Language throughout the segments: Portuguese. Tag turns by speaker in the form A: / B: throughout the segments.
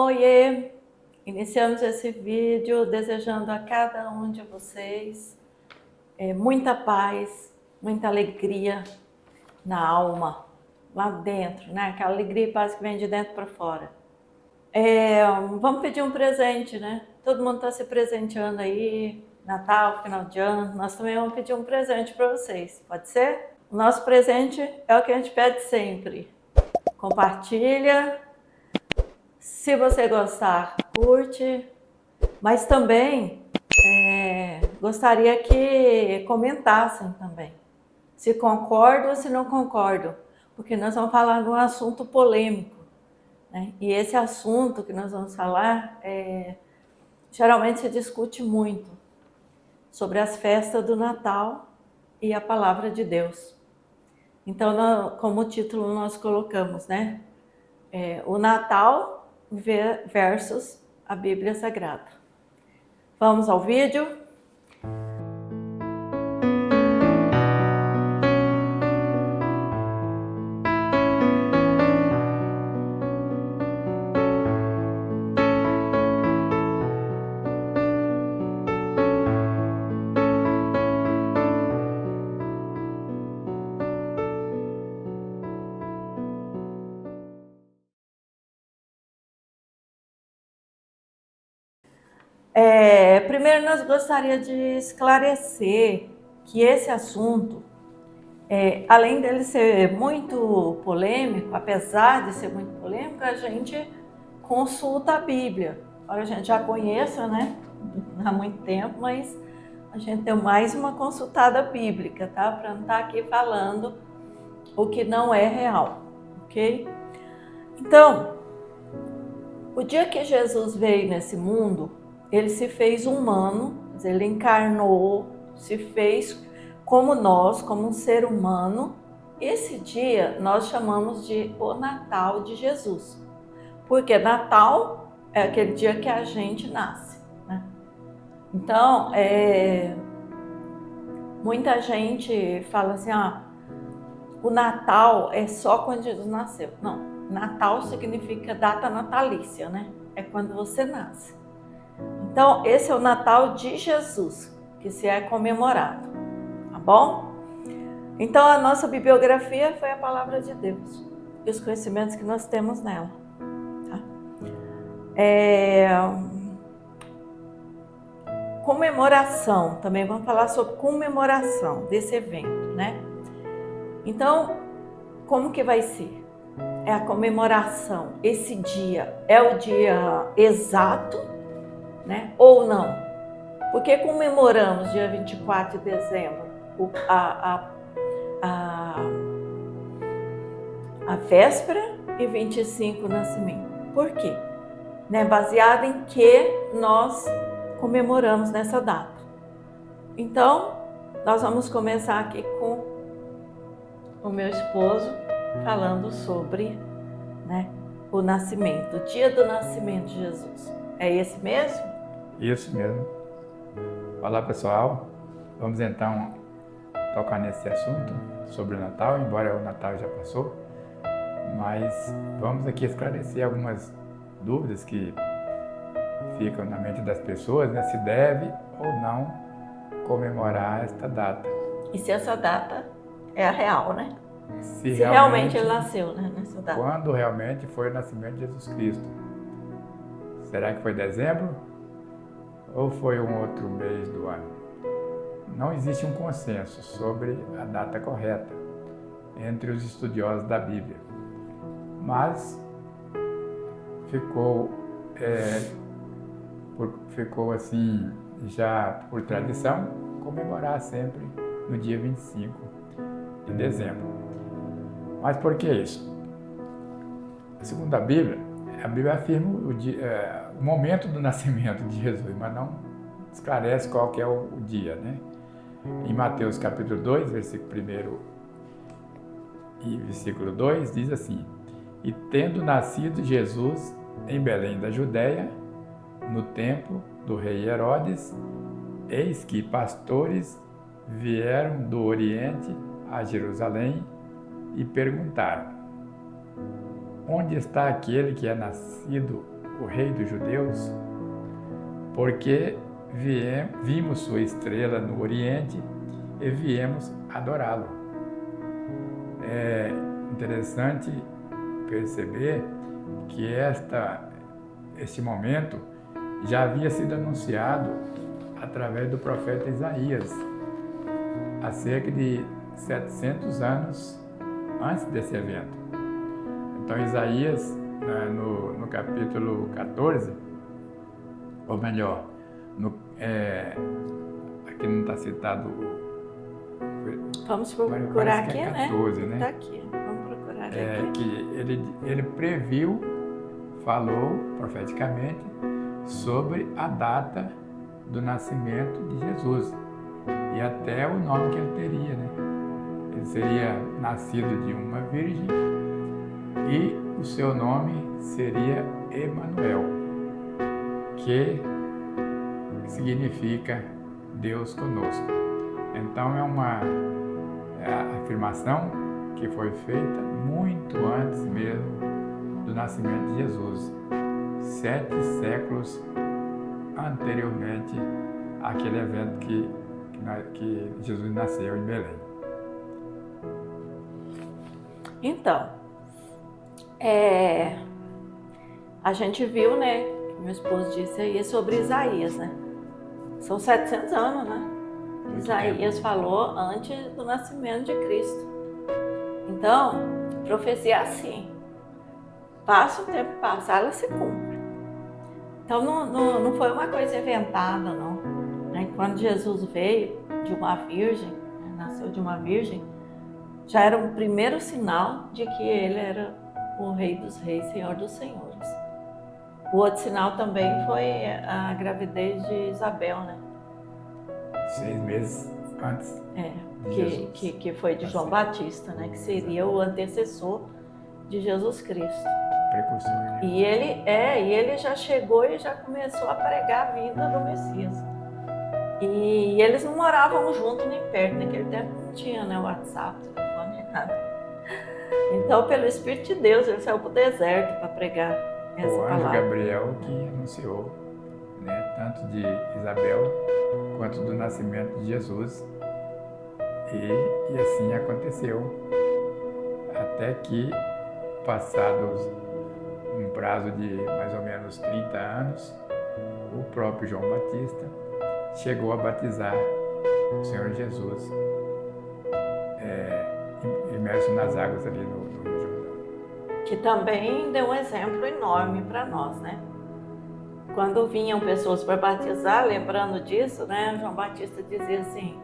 A: Oiê! Iniciamos esse vídeo desejando a cada um de vocês muita paz, muita alegria na alma, lá dentro, né? Aquela alegria e paz que vem de dentro para fora. Vamos pedir um presente, né? Todo mundo está se presenteando aí, Natal, final de ano. Nós também vamos pedir um presente para vocês, pode ser? O nosso presente é o que a gente pede sempre. Compartilha. Se você gostar, curte, mas também gostaria que comentassem também, se concordam ou se não concordam, porque nós vamos falar de um assunto polêmico, né? E esse assunto que nós vamos falar, geralmente se discute muito sobre as festas do Natal e a palavra de Deus. Então, como título nós colocamos, né? O Natal versus a Bíblia Sagrada. Vamos ao vídeo? Primeiro, nós gostaríamos de esclarecer que esse assunto, além dele ser muito polêmico, apesar de ser muito polêmico, a gente consulta a Bíblia. Olha, a gente já conhece, né? Há muito tempo, mas a gente tem mais uma consultada bíblica, tá? Para não estar aqui falando o que não é real, ok? Então, o dia que Jesus veio nesse mundo, ele se fez humano, ele encarnou, se fez como nós, como um ser humano. Esse dia nós chamamos de o Natal de Jesus, porque Natal é aquele dia que a gente nasce, né? Então, muita gente fala assim, o Natal é só quando Jesus nasceu. Não, Natal significa data natalícia, né? É quando você nasce. Então, esse é o Natal de Jesus, que se é comemorado, tá bom? Então, a nossa bibliografia foi a palavra de Deus e os conhecimentos que nós temos nela, tá? Comemoração, também vamos falar sobre comemoração desse evento, né? Então, como que vai ser? É a comemoração, esse dia é o dia exato, né? Ou não? Porque comemoramos dia 24 de dezembro a véspera e 25 o nascimento. Por quê? Né? Baseado em que nós comemoramos nessa data. Então, nós vamos começar aqui com o meu esposo falando sobre, né, o nascimento, o dia do nascimento de Jesus. É esse mesmo?
B: Isso mesmo. Olá, pessoal. Vamos então tocar nesse assunto sobre o Natal, embora o Natal já passou, mas vamos aqui esclarecer algumas dúvidas que ficam na mente das pessoas, né? Se deve ou não comemorar esta data.
A: E se essa data é a real, né?
B: Se
A: realmente ele nasceu, né, nessa data.
B: Quando realmente foi o nascimento de Jesus Cristo. Será que foi dezembro ou foi um outro mês do ano? Não existe um consenso sobre a data correta entre os estudiosos da Bíblia, mas ficou assim, já por tradição, comemorar sempre no dia 25 de dezembro. Mas por que isso? Segundo a Bíblia afirma o momento do nascimento de Jesus, mas não esclarece qual que é o dia, né? Em Mateus capítulo 2, versículo 1 e versículo 2, diz assim: E tendo nascido Jesus em Belém da Judéia, no tempo do rei Herodes, eis que pastores vieram do Oriente a Jerusalém e perguntaram: Onde está aquele que é nascido o Rei dos Judeus, porque vimos sua estrela no Oriente e viemos adorá-lo. É interessante perceber que este momento já havia sido anunciado através do profeta Isaías, há cerca de 700 anos antes desse evento. Então, Isaías, no capítulo 14, ou melhor, aqui não está citado.
A: Vamos procurar aqui,
B: 14, né?
A: Está aqui, vamos procurar aqui.
B: Que ele previu, falou profeticamente sobre a data do nascimento de Jesus e até o nome que ele teria, né? Ele seria nascido de uma virgem e o seu nome seria Emanuel, que significa Deus conosco. Então é uma afirmação que foi feita muito antes mesmo do nascimento de Jesus, 7 séculos anteriormente àquele evento que Jesus nasceu em Belém.
A: Então, a gente viu, né, que meu esposo disse aí sobre Isaías, né? São 700 anos, né? Isaías falou antes do nascimento de Cristo. Então, profecia é assim. Passa o tempo, passa, ela se cumpre. Então, não foi uma coisa inventada, não. Quando Jesus veio de uma virgem, nasceu de uma virgem, já era um primeiro sinal de que ele era o Rei dos Reis, Senhor dos Senhores. O outro sinal também foi a gravidez de Isabel, né?
B: 6 meses antes.
A: Que foi de João Batista, né? Que seria o antecessor de Jesus Cristo.
B: Precursor, né?
A: E ele já chegou e já começou a pregar a vinda do Messias. E eles não moravam juntos nem perto, naquele tempo não tinha, né, WhatsApp, telefone, nada. Então, pelo Espírito de Deus, ele saiu para o deserto para pregar essa
B: palavra. O anjo
A: palavra.
B: Gabriel que anunciou, né, tanto de Isabel quanto do nascimento de Jesus. E assim aconteceu, até que, passados um prazo de mais ou menos 30 anos, o próprio João Batista chegou a batizar o Senhor Jesus, imerso nas águas ali no Rio Jordão.
A: Que também deu um exemplo enorme para nós, né? Quando vinham pessoas para batizar, lembrando disso, né? João Batista dizia assim,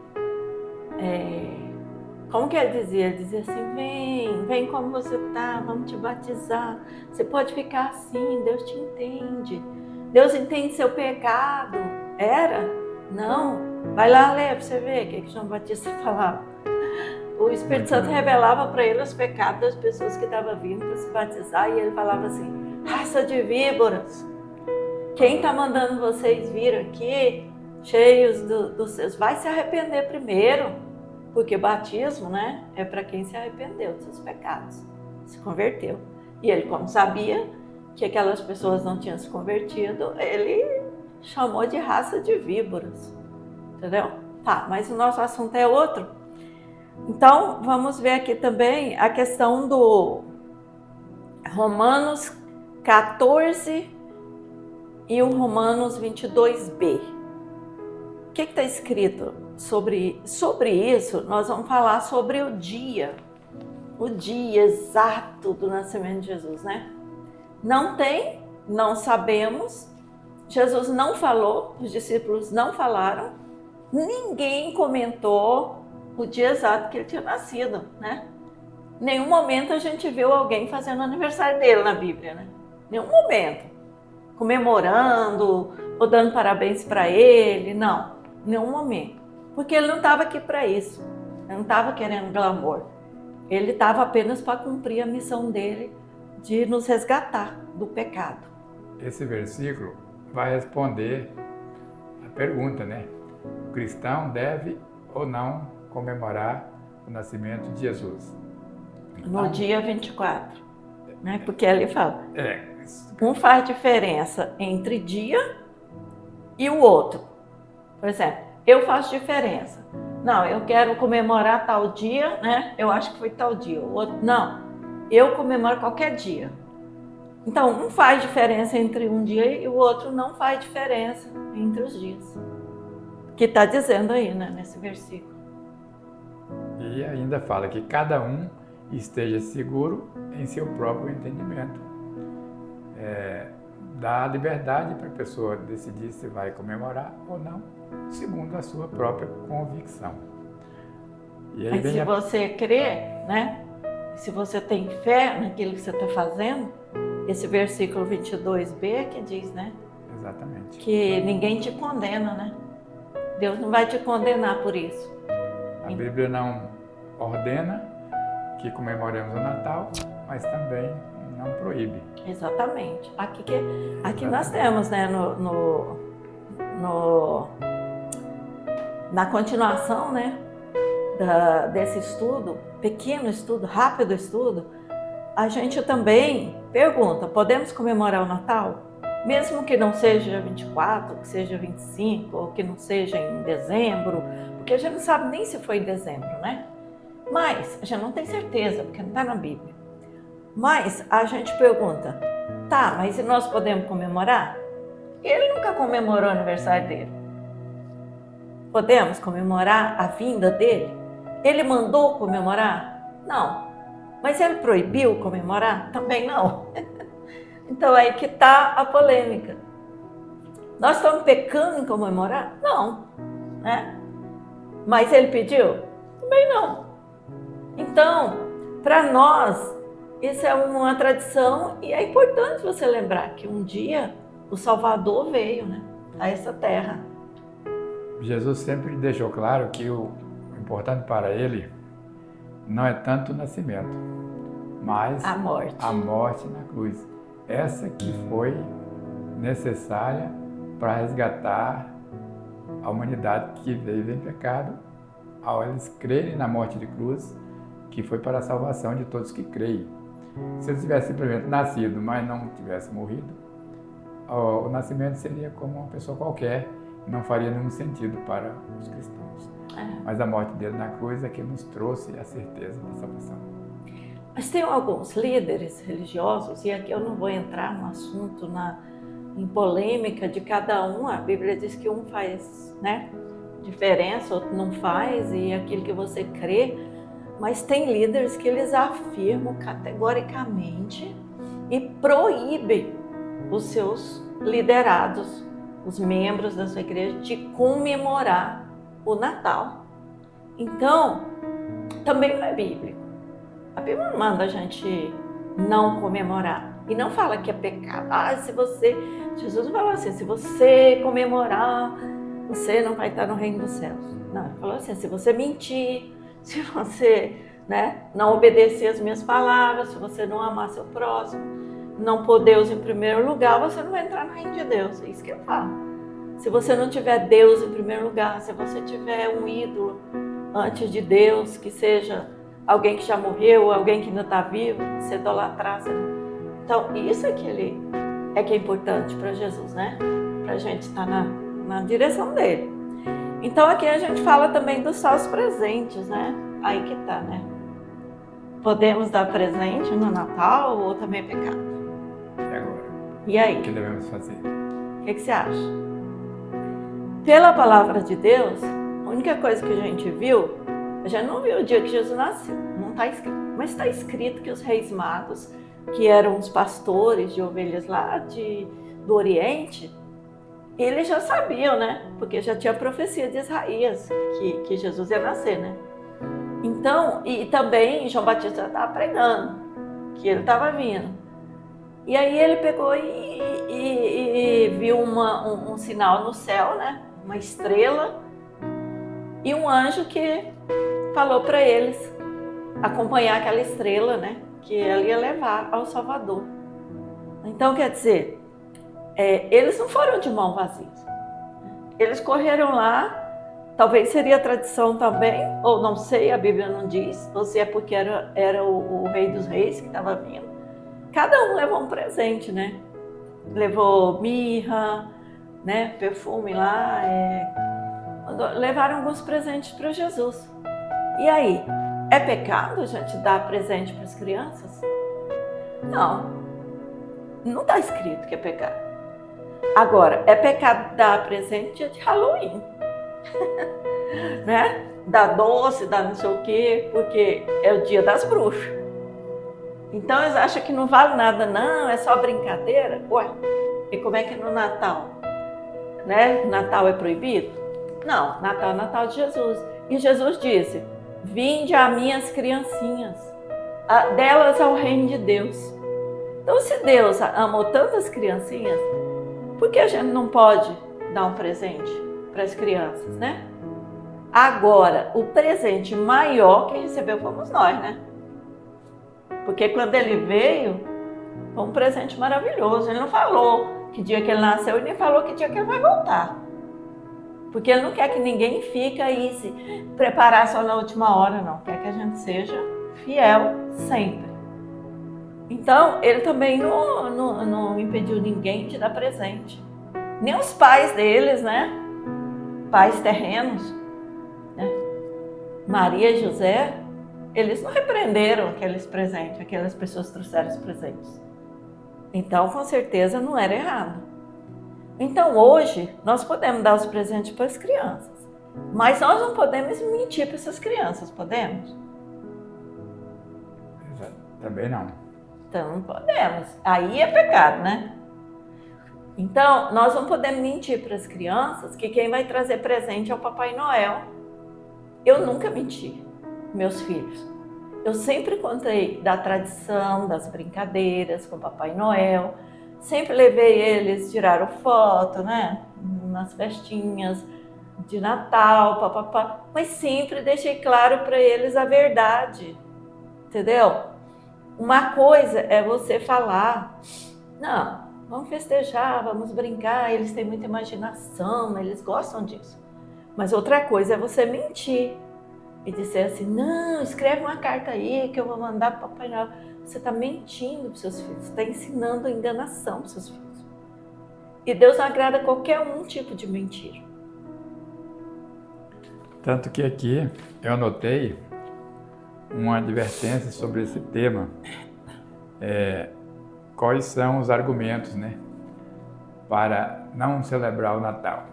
A: como que ele dizia? Ele dizia assim, vem como você está, vamos te batizar. Você pode ficar assim, Deus te entende. Deus entende seu pecado. Era? Não. Vai lá ler para você ver o que João Batista falava. O Espírito Santo revelava para ele os pecados das pessoas que estavam vindo para se batizar e ele falava assim, raça de víboras, quem está mandando vocês vir aqui cheios dos seus... Vai se arrepender primeiro, porque batismo, né, é para quem se arrependeu dos seus pecados, se converteu. E ele, como sabia que aquelas pessoas não tinham se convertido, ele chamou de raça de víboras, entendeu? Tá, mas o nosso assunto é outro. Então, vamos ver aqui também a questão do Romanos 14 e o Romanos 22b. O que está escrito sobre isso? Nós vamos falar sobre o dia exato do nascimento de Jesus, né? Não sabemos, Jesus não falou, os discípulos não falaram, ninguém comentou o dia exato que ele tinha nascido, né? Em nenhum momento a gente viu alguém fazendo aniversário dele na Bíblia, né? Nenhum momento. Comemorando ou dando parabéns para ele, não. Nenhum momento. Porque ele não estava aqui para isso. Ele não estava querendo glamour. Ele estava apenas para cumprir a missão dele de nos resgatar do pecado.
B: Esse versículo vai responder a pergunta, né? O cristão deve ou não comemorar o nascimento de Jesus?
A: No dia 24, né? Porque ele fala. Um faz diferença entre dia e o outro. Por exemplo, eu faço diferença. Não, eu quero comemorar tal dia, né? Eu acho que foi tal dia. O outro, não, eu comemoro qualquer dia. Então, um faz diferença entre um dia e o outro não faz diferença entre os dias. Que está dizendo aí, né, nesse versículo.
B: E ainda fala que cada um esteja seguro em seu próprio entendimento. Dá liberdade para a pessoa decidir se vai comemorar ou não, segundo a sua própria convicção. E aí
A: Mas se você crê, né? Se você tem fé naquilo que você está fazendo, esse versículo 22b que diz, né?
B: Exatamente.
A: Que ninguém te condena, né? Deus não vai te condenar por isso.
B: A Bíblia não ordena que comemoremos o Natal, mas também não proíbe.
A: Exatamente. Aqui nós temos, né, na continuação, né, desse estudo, pequeno estudo, rápido estudo, a gente também pergunta, podemos comemorar o Natal? Mesmo que não seja 24, que seja 25, ou que não seja em dezembro, porque a gente não sabe nem se foi em dezembro, né? Mas a gente não tem certeza, porque não está na Bíblia. Mas a gente pergunta, tá, mas e nós podemos comemorar? Ele nunca comemorou o aniversário dele. Podemos comemorar a vinda dele? Ele mandou comemorar? Não. Mas ele proibiu comemorar? Também não. Então aí que está a polêmica. Nós estamos pecando em comemorar? Não. Né? Mas ele pediu? Também não. Então, para nós, isso é uma tradição e é importante você lembrar que um dia o Salvador veio, né, a essa terra.
B: Jesus sempre deixou claro que o importante para ele não é tanto o nascimento, mas
A: a morte
B: na cruz. Essa que foi necessária para resgatar a humanidade que veio em pecado, ao eles crerem na morte de cruz, que foi para a salvação de todos que creem. Se ele tivesse simplesmente nascido, mas não tivesse morrido, o nascimento seria como uma pessoa qualquer, não faria nenhum sentido para os cristãos. Mas a morte dele na cruz é que nos trouxe a certeza da salvação.
A: Mas tem alguns líderes religiosos, e aqui eu não vou entrar no assunto, em polêmica de cada um, a Bíblia diz que um faz, né, diferença, outro não faz, e aquilo que você crê, mas tem líderes que eles afirmam categoricamente e proíbem os seus liderados, os membros da sua igreja, de comemorar o Natal. Então, também não é bíblico. A Bíblia não manda a gente não comemorar. E não fala que é pecado. Jesus não falou assim, se você comemorar, você não vai estar no reino dos céus. Não, ele falou assim, se você mentir, se você, né, não obedecer as minhas palavras, se você não amar seu próximo, não pôr Deus em primeiro lugar, você não vai entrar no reino de Deus. É isso que eu falo. Se você não tiver Deus em primeiro lugar, se você tiver um ídolo antes de Deus, que seja alguém que já morreu, alguém que ainda está vivo, se idolatrar. Então, isso é que é importante para Jesus, né? Para a gente estar na direção dele. Então, aqui a gente fala também dos falsos presentes, né? Aí que tá, né? Podemos dar presente no Natal ou também é pecado?
B: E agora?
A: E aí?
B: O que devemos fazer?
A: O que você acha? Pela palavra de Deus, a única coisa que a gente viu, a gente não viu o dia que Jesus nasceu, não está escrito. Mas está escrito que os reis magos, que eram os pastores de ovelhas lá do Oriente, eles já sabiam, né? Porque já tinha a profecia de Isaías que Jesus ia nascer, né? Então, e também João Batista estava pregando que ele estava vindo. E aí ele pegou e viu um sinal no céu, né? Uma estrela e um anjo que falou para eles acompanhar aquela estrela, né? Que ele ia levar ao Salvador. Então, quer dizer, eles não foram de mão vazias. Eles correram lá, talvez seria tradição também, ou não sei, a Bíblia não diz, ou se é porque era o Rei dos Reis que estava vindo. cada um levou um presente, né? Levou mirra, né? Perfume lá, levaram alguns presentes para Jesus. E aí, é pecado a gente dar presente para as crianças? Não, não está escrito que é pecado. Agora, é pecado dar presente dia de Halloween, né? Dar doce, dar não sei o quê, porque é o dia das bruxas. Então eles acham que não vale nada, não, é só brincadeira. Ué, e como é que no Natal? Né? Natal é proibido? Não, Natal é Natal de Jesus. E Jesus disse, vinde a minhas criancinhas, delas é o reino de Deus. Então se Deus amou tantas criancinhas, por que a gente não pode dar um presente para as crianças, né? Agora, o presente maior que recebeu fomos nós, né? Porque quando ele veio, foi um presente maravilhoso. Ele não falou que dia que ele nasceu e nem falou que dia que ele vai voltar. Porque ele não quer que ninguém fique aí se preparar só na última hora, não. Quer que a gente seja fiel sempre. Então, ele também não impediu ninguém de dar presente. Nem os pais deles, né? Pais terrenos, né? Maria e José, eles não repreenderam aqueles presentes, aquelas pessoas trouxeram os presentes. Então, com certeza, não era errado. Então, hoje, nós podemos dar os presentes para as crianças, mas nós não podemos mentir para essas crianças, podemos?
B: Também não.
A: Então, não podemos. Aí é pecado, né? Então, nós não podemos mentir para as crianças que quem vai trazer presente é o Papai Noel. Eu nunca menti, meus filhos. Eu sempre contei da tradição, das brincadeiras com o Papai Noel. Sempre levei eles, tiraram foto, né? Nas festinhas de Natal, papapá. Mas sempre deixei claro para eles a verdade, entendeu? Uma coisa é você falar, não, vamos festejar, vamos brincar, eles têm muita imaginação, eles gostam disso. Mas outra coisa é você mentir e dizer assim, não, escreve uma carta aí que eu vou mandar para o Papai Noel. Você está mentindo para os seus filhos, você está ensinando a enganação para os seus filhos. E Deus não agrada qualquer tipo de mentira.
B: Tanto que aqui eu anotei uma advertência sobre esse tema. Quais são os argumentos, né, para não celebrar o Natal?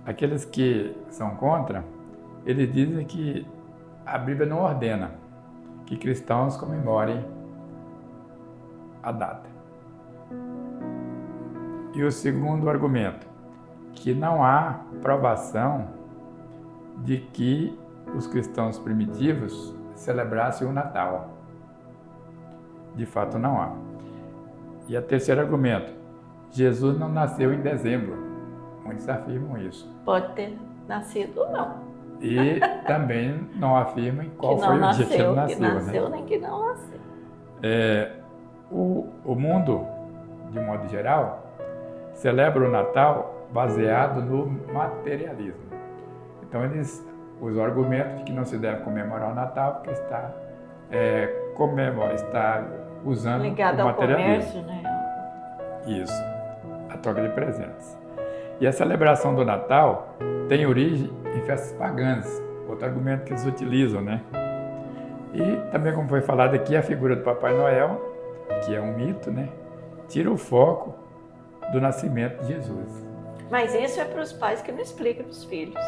B: Aqueles que são contra, eles dizem que a Bíblia não ordena que cristãos comemorem a data. E o segundo argumento, que não há provação de que os cristãos primitivos celebrassem o Natal. De fato, não há. E o terceiro argumento, Jesus não nasceu em dezembro. Muitos afirmam isso.
A: Pode ter nascido ou não.
B: E também não afirmam qual foi o dia que ele nasceu.
A: Que nasceu, né? Nem que não nasceu.
B: O mundo, de modo geral, celebra o Natal baseado no materialismo. Então, os argumentos de que não se deve comemorar o Natal porque está usando
A: ligado
B: o
A: ao
B: materialismo.
A: comércio, né?
B: Isso, a troca de presentes. E a celebração do Natal tem origem em festas pagãs, outro argumento que eles utilizam, né? E também, como foi falado aqui, a figura do Papai Noel, que é um mito, né? Tira o foco do nascimento de Jesus.
A: Mas isso é para os pais que não explicam para os filhos.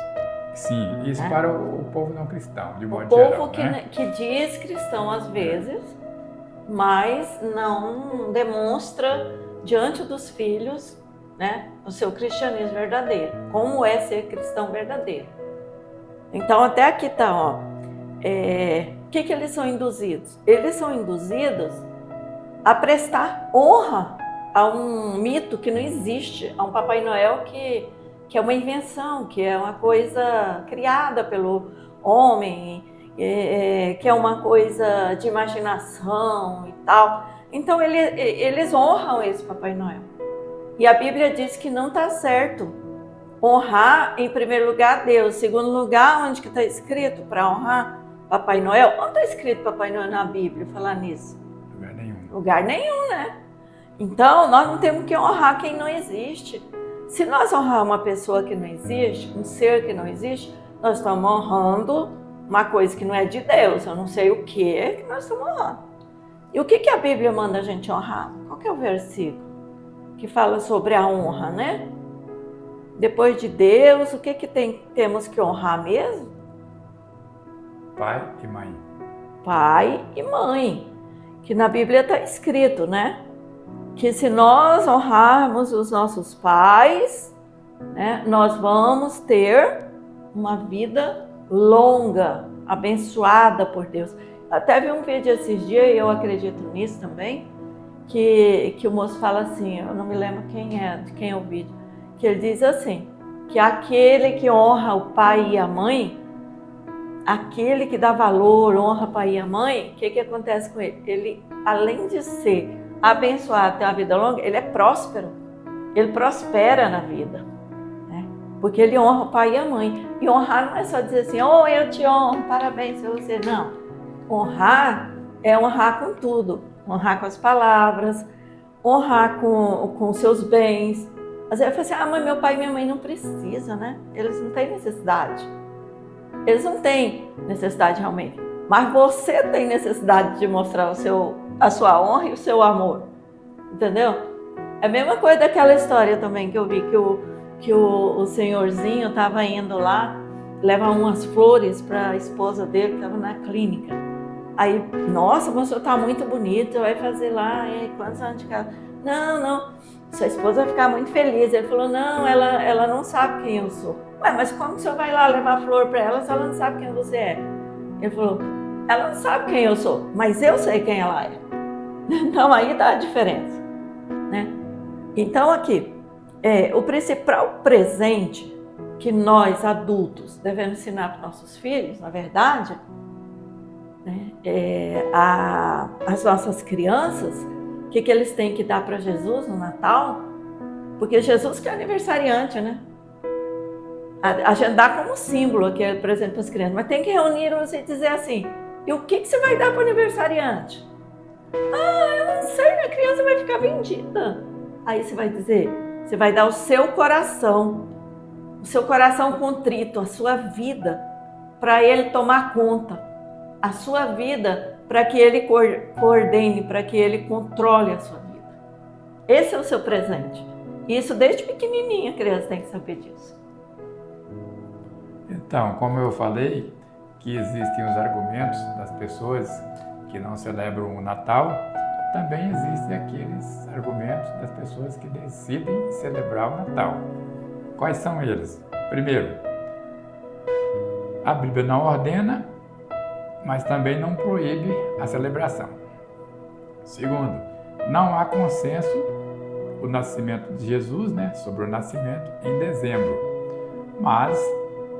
B: Sim, isso para o povo não cristão, de modo
A: geral.
B: O povo
A: que diz cristão às vezes, mas não demonstra diante dos filhos, né, o seu cristianismo verdadeiro. Como é ser cristão verdadeiro. Então, até aqui está, ó. O que eles são induzidos? Eles são induzidos a prestar honra a um mito que não existe, a um Papai Noel que é uma invenção, que é uma coisa criada pelo homem, que é uma coisa de imaginação e tal. Então, eles honram esse Papai Noel. E a Bíblia diz que não está certo honrar, em primeiro lugar, Deus. Em segundo lugar, onde que está escrito para honrar Papai Noel? Onde está escrito Papai Noel na Bíblia, falar nisso? Lugar nenhum, né? Então, nós não temos que honrar quem não existe. Se nós honrar uma pessoa que não existe, um ser que não existe, nós estamos honrando uma coisa que não é de Deus. Eu não sei o que nós estamos honrando. E o que a Bíblia manda a gente honrar? Qual que é o versículo que fala sobre a honra, né? Depois de Deus, o que temos que honrar mesmo?
B: Pai e mãe.
A: Pai e mãe. Que na Bíblia está escrito, né? Que se nós honrarmos os nossos pais, né, nós vamos ter uma vida longa, abençoada por Deus. Até vi um vídeo esses dias, e eu acredito nisso também, que o moço fala assim, eu não me lembro de quem é o vídeo, que ele diz assim, que aquele que honra o pai e a mãe, aquele que dá valor, honra o pai e a mãe, o que acontece com ele? Ele, além de ser abençoado, ter uma vida longa, ele é próspero, ele prospera na vida, né? Porque ele honra o pai e a mãe. E honrar não é só dizer assim, oh, eu te honro, parabéns pra você, não. Honrar é honrar com tudo, honrar com as palavras, honrar com os seus bens. Às vezes eu falo assim, ah, mas meu pai e minha mãe não precisam, né? Eles não têm necessidade. Eles não têm necessidade realmente, mas você tem necessidade de mostrar a sua honra e o seu amor, entendeu? É a mesma coisa daquela história também que eu vi, que o senhorzinho estava indo lá levar umas flores para a esposa dele que estava na clínica. Aí, nossa, mas o senhor está muito bonito, vai fazer lá, quantos anos de casa? Não, sua esposa vai ficar muito feliz. Ele falou, não, ela não sabe quem eu sou. Ué, mas como o senhor vai lá levar flor para ela se ela não sabe quem você é? Ele falou, ela não sabe quem eu sou, mas eu sei quem ela é. Então aí dá a diferença, né? Então aqui, o principal presente que nós adultos devemos ensinar para nossos filhos, na verdade, né, as nossas crianças, o que eles têm que dar para Jesus no Natal? Porque Jesus que é aniversariante, né? A gente dá como símbolo aquele presente para as crianças, mas tem que reunir-os e dizer assim, e o que você vai dar para o aniversariante? Ah, eu não sei, minha criança vai ficar vendida. Aí você vai dizer, você vai dar o seu coração contrito, a sua vida, para ele tomar conta, a sua vida para que ele coordene, para que ele controle a sua vida. Esse é o seu presente. Isso desde pequenininha a criança tem que saber disso.
B: Então, como eu falei, que existem os argumentos das pessoas que não celebram o Natal, também existem aqueles argumentos das pessoas que decidem celebrar o Natal. Quais são eles? Primeiro, a Bíblia não ordena, mas também não proíbe a celebração. Segundo, não há consenso o nascimento de Jesus, né, sobre o nascimento em dezembro, mas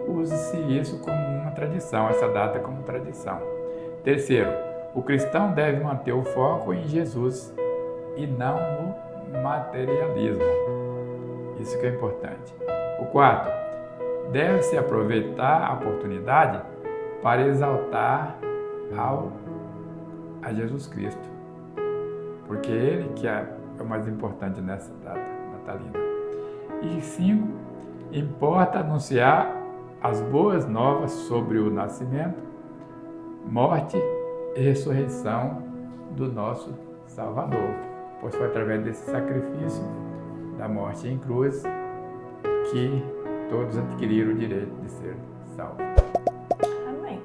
B: use-se isso como uma tradição, essa data como tradição. Terceiro, o cristão deve manter o foco em Jesus e não no materialismo. Isso que é importante. O quarto, deve-se aproveitar a oportunidade para exaltar a Jesus Cristo, porque Ele que é o mais importante nessa data natalina. E 5, importa anunciar as boas novas sobre o nascimento, morte e ressurreição do nosso Salvador, pois foi através desse sacrifício da morte em cruz que todos adquiriram o direito de ser salvos.
A: Amém.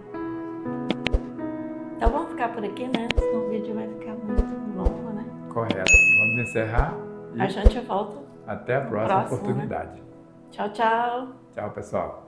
A: Então vamos ficar por aqui, né? Senão o vídeo vai ficar muito longo, né?
B: Correto. Vamos encerrar e
A: A gente volta.
B: até a próxima oportunidade.
A: Né? Tchau, tchau.
B: Tchau, pessoal.